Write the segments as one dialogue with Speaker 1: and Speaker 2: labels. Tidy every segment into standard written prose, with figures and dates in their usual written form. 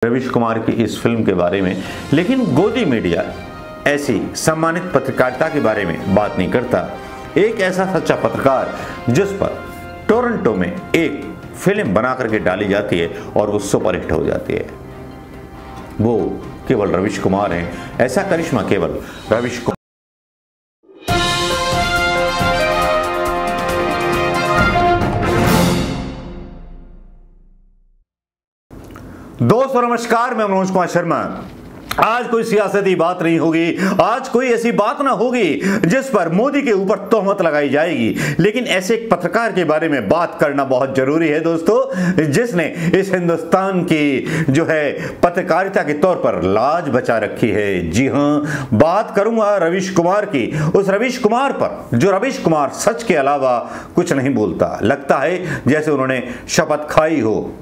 Speaker 1: रवीश कुमार की इस फिल्म के बारे में, लेकिन गोदी मीडिया ऐसी सम्मानित पत्रकारिता के बारे में बात नहीं करता। एक ऐसा सच्चा पत्रकार जिस पर टोरंटो में एक फिल्म बना करके डाली जाती है और वो सुपरहिट हो जाती है, वो केवल रवीश कुमार हैं। ऐसा करिश्मा केवल रवीश कुमार। दोस्तों नमस्कार, मैं मनोज कुमार शर्मा। आज कोई सियासती बात नहीं होगी, आज कोई ऐसी बात ना होगी जिस पर मोदी के ऊपर तोहमत लगाई जाएगी, लेकिन ऐसे एक पत्रकार के बारे में बात करना बहुत जरूरी है दोस्तों, जिसने इस हिंदुस्तान की जो है पत्रकारिता के तौर पर लाज बचा रखी है। जी हाँ, बात करूंगा रवीश कुमार की। उस रवीश कुमार पर जो रवीश कुमार सच के अलावा कुछ नहीं बोलता। लगता है जैसे उन्होंने शपथ खाई हो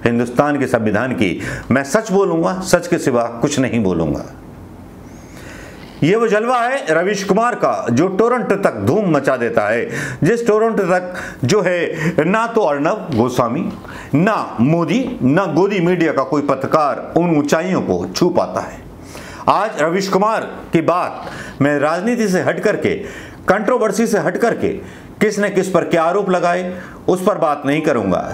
Speaker 1: हिंदुस्तान के संविधान की, मैं सच बोलूंगा, सच के सिवा कुछ नहीं बोलूंगा। ये वो जलवा है रवीश कुमार का जो टोरंटो तक धूम मचा देता है, जिस टोरंटो तक जो है ना तो अर्नब गोस्वामी, ना मोदी, ना गोदी मीडिया का कोई पत्रकार उन ऊंचाइयों को छू पाता है। आज रवीश कुमार की बात मैं राजनीति से हट करके, कंट्रोवर्सी से हट करके, किसने किस पर क्या आरोप लगाए उस पर बात नहीं करूंगा।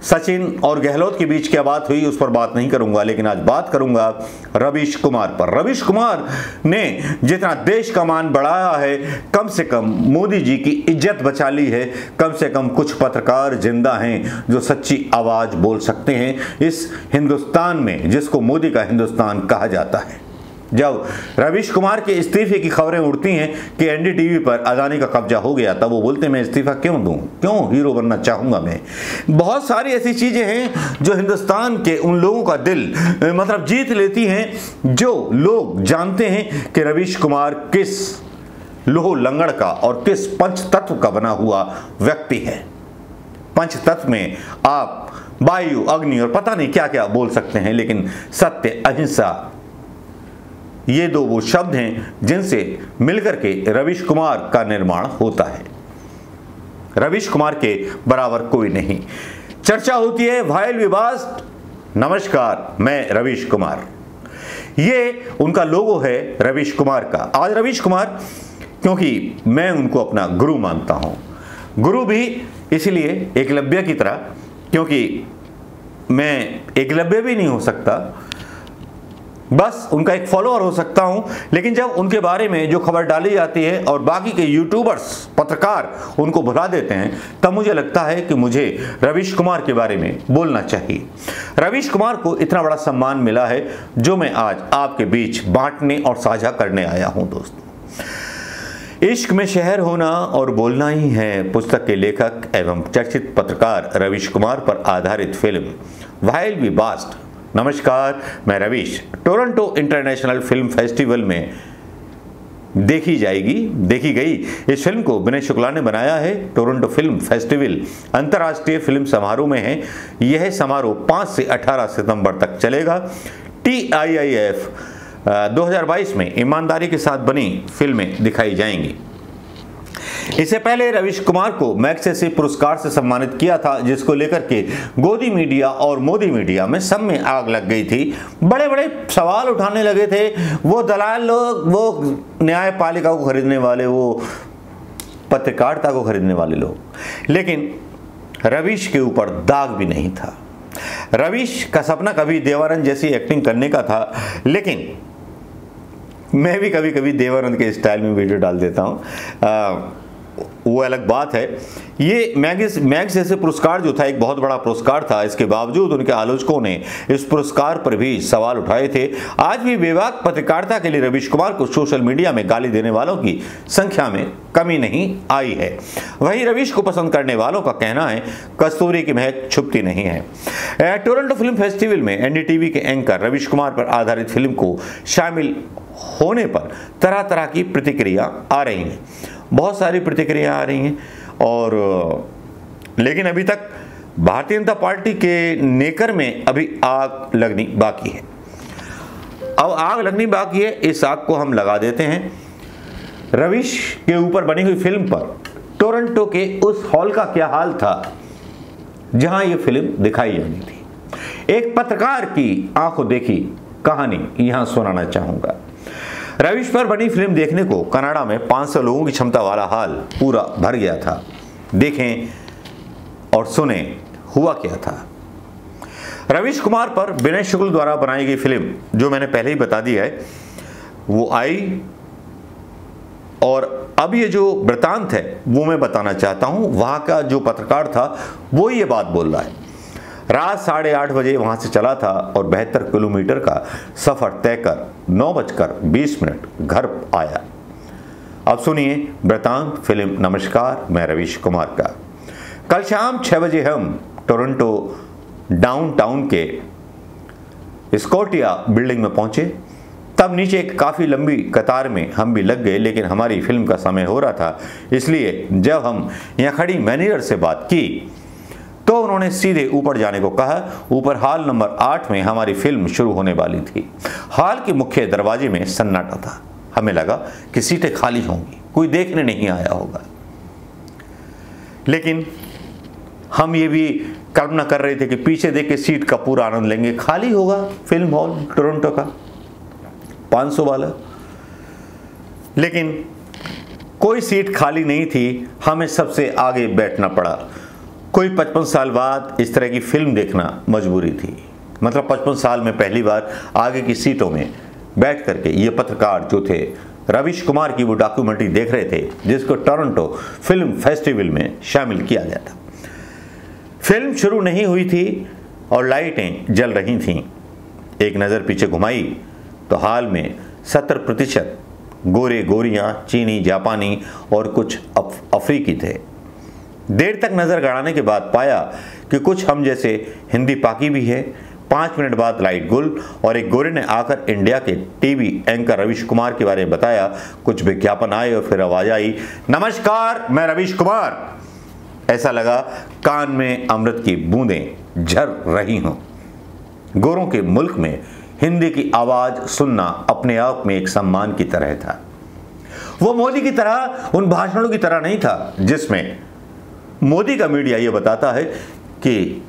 Speaker 1: सचिन और गहलोत के बीच क्या बात हुई उस पर बात नहीं करूंगा, लेकिन आज बात करूंगा रवीश कुमार पर। रवीश कुमार ने जितना देश का मान बढ़ाया है, कम से कम मोदी जी की इज्जत बचा ली है। कम से कम कुछ पत्रकार जिंदा हैं जो सच्ची आवाज बोल सकते हैं इस हिंदुस्तान में, जिसको मोदी का हिंदुस्तान कहा जाता है। जब रवीश कुमार के इस्तीफे की खबरें उड़ती हैं कि एनडीटीवी पर अदानी का कब्जा हो गया, तब वो बोलते हैं मैं इस्तीफा क्यों दूं, क्यों हीरो बनना चाहूंगा मैं। बहुत सारी ऐसी चीजें हैं जो हिंदुस्तान के उन लोगों का दिल मतलब जीत लेती हैं, जो लोग जानते हैं कि रवीश कुमार किस लोह लंगड़ का और किस पंच तत्व का बना हुआ व्यक्ति है। पंच तत्व में आप वायु, अग्नि और पता नहीं क्या क्या बोल सकते हैं, लेकिन सत्य, अहिंसा, ये दो वो शब्द हैं जिनसे मिलकर के रवीश कुमार का निर्माण होता है। रवीश कुमार के बराबर कोई नहीं। चर्चा होती है वाइल्ड विवाद, नमस्कार मैं रवीश कुमार, ये उनका लोगो है रवीश कुमार का। आज रवीश कुमार, क्योंकि मैं उनको अपना गुरु मानता हूं, गुरु भी इसलिए एकलव्य की तरह, क्योंकि मैं एकलव्य भी नहीं हो सकता, बस उनका एक फॉलोअर हो सकता हूं। लेकिन जब उनके बारे में जो खबर डाली जाती है और बाकी के यूट्यूबर्स, पत्रकार उनको भुला देते हैं, तब मुझे लगता है कि मुझे रवीश कुमार के बारे में बोलना चाहिए। रवीश कुमार को इतना बड़ा सम्मान मिला है जो मैं आज आपके बीच बांटने और साझा करने आया हूं। दोस्तों, इश्क में शहर होना और बोलना ही है पुस्तक के लेखक एवं चर्चित पत्रकार रवीश कुमार पर आधारित फिल्म वाइल्ड विवाद, नमस्कार मैं Ravish, Toronto international film festival में देखी गई। इस फिल्म को विनय शुक्ला ने बनाया है। टोरंटो फिल्म फेस्टिवल अंतर्राष्ट्रीय फिल्म समारोह में है। यह समारोह 5 से 18 सितंबर तक चलेगा। TIIF 2022 में ईमानदारी के साथ बनी फिल्में दिखाई जाएंगी। इससे पहले रवीश कुमार को मैग्सेसे पुरस्कार से सम्मानित किया था, जिसको लेकर के गोदी मीडिया और मोदी मीडिया में सब में आग लग गई थी। बड़े बड़े सवाल उठाने लगे थे वो दलाल लोग, वो न्यायपालिका को खरीदने वाले, वो पत्रकारिता को खरीदने वाले लोग। लेकिन रवीश के ऊपर दाग भी नहीं था। रवीश का सपना कभी देवानंद जैसी एक्टिंग करने का था, लेकिन मैं भी कभी कभी देवानंद के स्टाइल में वीडियो डाल देता हूँ, वो अलग बात है। ये मैग्सेसे पुरस्कार जो था एक बहुत बड़ा पुरस्कार था, इसके बावजूद उनके आलोचकों ने इस पुरस्कार पर भी सवाल उठाए थे। आज भी बेबाक पत्रकारिता के लिए रवीश कुमार को सोशल मीडिया में गाली देने वालों की संख्या में कमी नहीं आई है। वहीं रवीश को पसंद करने वालों का कहना है कस्तूरी की महक छुपती नहीं है। टोरंटो फिल्म फेस्टिवल में एनडीटीवी के एंकर रवीश कुमार पर आधारित फिल्म को शामिल होने पर तरह तरह की प्रतिक्रिया आ रही हैं, बहुत सारी प्रतिक्रिया आ रही हैं, और लेकिन अभी तक भारतीय जनता पार्टी के नेकर में अभी आग लगनी बाकी है। अब आग लगनी बाकी है, इस आग को हम लगा देते हैं। रवीश के ऊपर बनी हुई फिल्म पर टोरंटो के उस हॉल का क्या हाल था जहां ये फिल्म दिखाई जानी थी। एक पत्रकार की आंखों देखी कहानी यहां सुनाना चाहूंगा। रवीश पर बनी फिल्म देखने को कनाडा में 500 लोगों की क्षमता वाला हॉल पूरा भर गया था। देखें और सुने हुआ क्या था। रवीश कुमार पर विनय शुक्ल द्वारा बनाई गई फिल्म, जो मैंने पहले ही बता दी है, वो आई और अब ये जो वृतांत है वो मैं बताना चाहता हूं। वहां का जो पत्रकार था वो ये बात बोल रहा है। रात 8:30 बजे वहां से चला था और 72 किलोमीटर का सफर तय कर 9:20 घर आया। अब सुनिए वृतांत फिल्म नमस्कार, मैं रवीश कुमार का। कल शाम 6 बजे हम टोरंटो डाउनटाउन के स्कॉटिया बिल्डिंग में पहुंचे। तब नीचे एक काफ़ी लंबी कतार में हम भी लग गए, लेकिन हमारी फिल्म का समय हो रहा था। इसलिए जब हम यहाँ खड़ी मैनेजर से बात की तो उन्होंने सीधे ऊपर जाने को कहा। ऊपर हॉल नंबर 8 में हमारी फिल्म शुरू होने वाली थी। हॉल के मुख्य दरवाजे में सन्नाटा था। हमें लगा कि सीटें खाली होंगी, कोई देखने नहीं आया होगा, लेकिन हम ये भी कल्पना कर रहे थे कि पीछे देख के सीट का पूरा आनंद लेंगे। खाली होगा फिल्म हॉल टोरंटो का 500 वाला, लेकिन कोई सीट खाली नहीं थी। हमें सबसे आगे बैठना पड़ा। कोई 55 साल बाद इस तरह की फिल्म देखना मजबूरी थी। मतलब 55 साल में पहली बार आगे की सीटों में बैठ करके ये पत्रकार जो थे रवीश कुमार की वो डॉक्यूमेंट्री देख रहे थे, जिसको टोरंटो फिल्म फेस्टिवल में शामिल किया गया था। फिल्म शुरू नहीं हुई थी और लाइटें जल रही थीं। एक नज़र पीछे घुमाई तो हॉल में 70% गोरे गोरियां, चीनी, जापानी और कुछ अफ्रीकी थे। देर तक नज़र गड़ाने के बाद पाया कि कुछ हम जैसे हिंदी पाकी भी है। 5 मिनट बाद लाइट गुल और एक गोरे ने आकर इंडिया के टीवी एंकर रवीश कुमार के बारे में बताया। कुछ विज्ञापन आए और फिर आवाज आई, नमस्कार, मैं रवीश कुमार। ऐसा लगा कान में अमृत की बूंदें झर रही हों। गोरों के मुल्क में हिंदी की आवाज सुनना अपने आप में एक सम्मान की तरह था। वो मोदी की तरह, उन भाषणों की तरह नहीं था जिसमें मोदी का मीडिया ये बताता है कि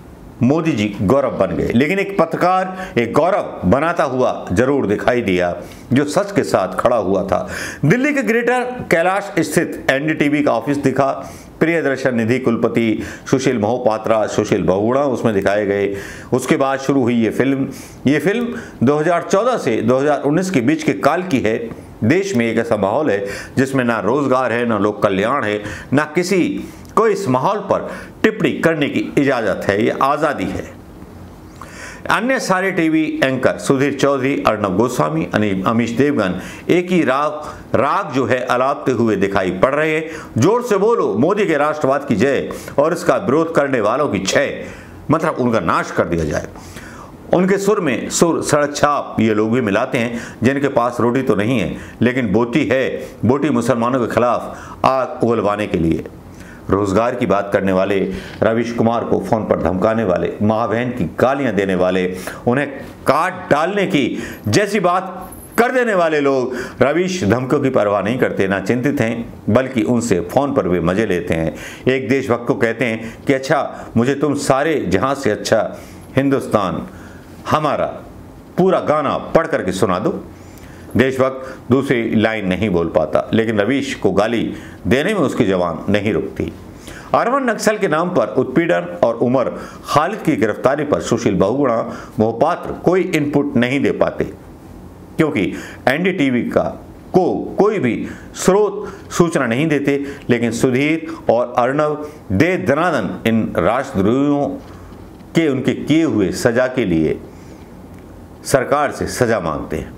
Speaker 1: मोदी जी गौरव बन गए, लेकिन एक पत्रकार एक गौरव बनाता हुआ जरूर दिखाई दिया, जो सच के साथ खड़ा हुआ था। दिल्ली के ग्रेटर कैलाश स्थित एनडीटीवी का ऑफिस दिखा। प्रियदर्शन, निधि कुलपति, सुशील मोहपात्रा, सुशील बहुगुणा उसमें दिखाए गए। उसके बाद शुरू हुई ये फिल्म 2014 से 2019 के बीच के काल की है। देश में एक ऐसा माहौल है जिसमें ना रोजगार है, ना लोक कल्याण है, ना किसी को इस माहौल पर टिप्पणी करने की इजाजत है। ये आज़ादी है। अन्य सारे टीवी एंकर सुधीर चौधरी, अर्नब गोस्वामी, अमीश देवगन एक ही राग जो है अलापते हुए दिखाई पड़ रहे हैं। जोर से बोलो मोदी के राष्ट्रवाद की जय और इसका विरोध करने वालों की क्षय, मतलब उनका नाश कर दिया जाए। उनके सुर में सुर, सड़क छाप ये लोग भी मिलाते हैं जिनके पास रोटी तो नहीं है लेकिन बोटी है। बोटी मुसलमानों के खिलाफ आग उगलवाने के लिए। रोजगार की बात करने वाले, रवीश कुमार को फोन पर धमकाने वाले, माँ बहन की गालियां देने वाले, उन्हें काट डालने की जैसी बात कर देने वाले लोग रवीश धमकियों की परवाह नहीं करते, ना चिंतित हैं, बल्कि उनसे फोन पर भी मजे लेते हैं। एक देशभक्त को कहते हैं कि अच्छा, मुझे तुम सारे जहां से अच्छा हिंदुस्तान हमारा पूरा गाना पढ़ करके सुना दो। देशभक्त दूसरी लाइन नहीं बोल पाता, लेकिन रवीश को गाली देने में उसकी जबान नहीं रुकती। अरवन नक्सल के नाम पर उत्पीड़न और उमर खालिद की गिरफ्तारी पर सुशील बहुगुणा, मोहपात्र कोई इनपुट नहीं दे पाते, क्योंकि एनडीटीवी का कोई भी स्रोत सूचना नहीं देते। लेकिन सुधीर और अर्नब दे दनादन इन राष्ट्रद्रोहियों के उनके किए हुए सजा के लिए सरकार से सजा मांगते हैं।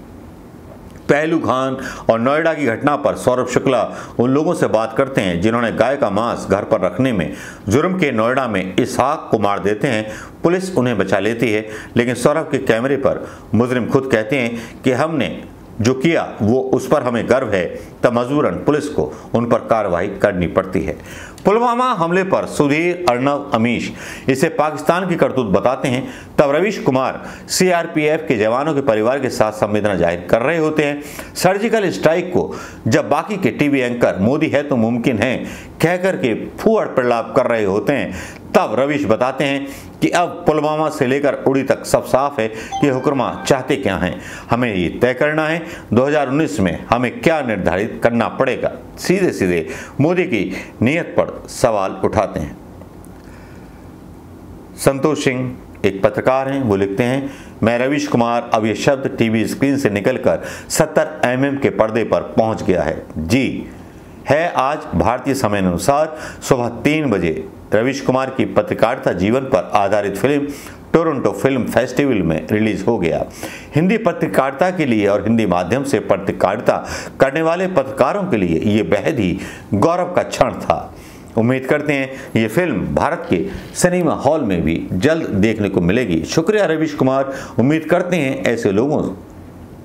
Speaker 1: पहलू खान और नोएडा की घटना पर सौरभ शुक्ला उन लोगों से बात करते हैं जिन्होंने गाय का मांस घर पर रखने में जुर्म के नोएडा में इसहाक को मार देते हैं। पुलिस उन्हें बचा लेती है, लेकिन सौरभ के कैमरे पर मुजरिम खुद कहते हैं कि हमने जो किया वो उस पर हमें गर्व है, तब मजबूरन पुलिस को उन पर कार्रवाई करनी पड़ती है। पुलवामा हमले पर सुधीर, अर्नब, अमीश इसे पाकिस्तान की करतूत बताते हैं, तब रवीश कुमार सीआरपीएफ के जवानों के परिवार के साथ संवेदना जाहिर कर रहे होते हैं। सर्जिकल स्ट्राइक को जब बाकी के टीवी एंकर मोदी है तो मुमकिन है कहकर के फूहड़ प्रलाप कर रहे होते हैं, तब रवीश बताते हैं कि अब पुलवामा से लेकर उड़ी तक सब साफ है कि हुक्रमा चाहते क्या हैं। हमें ये तय करना है 2019 में हमें क्या निर्धारित करना पड़ेगा। सीधे सीधे मोदी की नीयत पर सवाल उठाते हैं। संतोष सिंह एक पत्रकार हैं, वो लिखते हैं, मैं रवीश कुमार अब ये शब्द टीवी स्क्रीन से निकलकर 70 mm के पर्दे पर पहुंच गया है। जी है, आज भारतीय समय अनुसार सुबह 3 बजे रवीश कुमार की पत्रकारिता जीवन पर आधारित फिल्म टोरंटो फिल्म फेस्टिवल में रिलीज हो गया। हिंदी पत्रकारिता के लिए और हिंदी माध्यम से पत्रकारिता करने वाले पत्रकारों के लिए ये बेहद ही गौरव का क्षण था। उम्मीद करते हैं ये फिल्म भारत के सिनेमा हॉल में भी जल्द देखने को मिलेगी। शुक्रिया रवीश कुमार। उम्मीद करते हैं ऐसे लोगों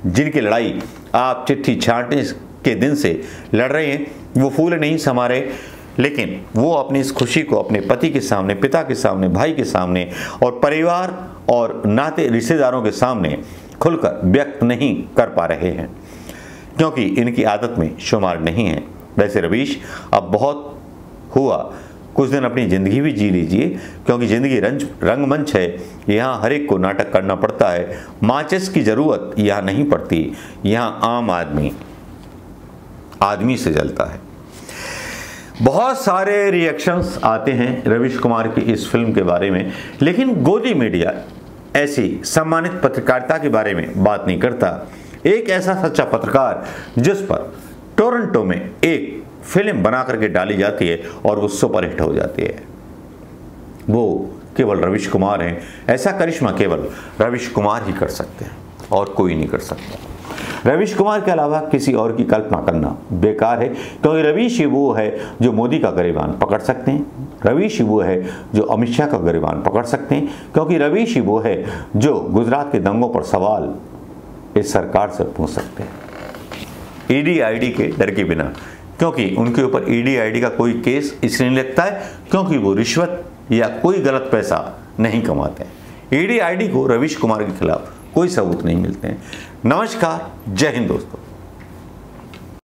Speaker 1: जिनकी लड़ाई आप चिट्ठी छांटने के दिन से लड़ रहे हैं वो फूले नहीं समा रहे, लेकिन वो अपनी इस खुशी को अपने पति के सामने, पिता के सामने, भाई के सामने और परिवार और नाते रिश्तेदारों के सामने खुलकर व्यक्त नहीं कर पा रहे हैं क्योंकि इनकी आदत में शुमार नहीं है। वैसे रवीश अब बहुत हुआ, कुछ दिन अपनी ज़िंदगी भी जी लीजिए क्योंकि ज़िंदगी रंगमंच है। यहाँ हर एक को नाटक करना पड़ता है। माचिस की ज़रूरत यहाँ नहीं पड़ती, यहाँ आम आदमी से जलता है। बहुत सारे रिएक्शंस आते हैं रवीश कुमार की इस फिल्म के बारे में, लेकिन गोदी मीडिया ऐसी सम्मानित पत्रकारिता के बारे में बात नहीं करता। एक ऐसा सच्चा पत्रकार जिस पर टोरंटो में एक फिल्म बना करके डाली जाती है और वो सुपरहिट हो जाती है, वो केवल रवीश कुमार हैं। ऐसा करिश्मा केवल रवीश कुमार ही कर सकते हैं और कोई नहीं कर सकता। रवीश कुमार के अलावा किसी और की कल्पना करना बेकार है क्योंकि रवीश ही वो है जो मोदी का गिरबान पकड़ सकते हैं। रवीश ही वो है जो अमित शाह का गिरबान पकड़ सकते हैं क्योंकि रवीश ही वो है जो गुजरात के दंगों पर सवाल इस सरकार से पूछ सकते हैं ईडी आईडी के डर के बिना, क्योंकि उनके ऊपर ईडी आईडी का कोई केस इसलिए नहीं लगता है क्योंकि वो रिश्वत या कोई गलत पैसा नहीं कमाते हैं। ईडी आईडी को रवीश कुमार के खिलाफ कोई सबूत नहीं मिलते हैं। नमस्कार, जय हिंद दोस्तों।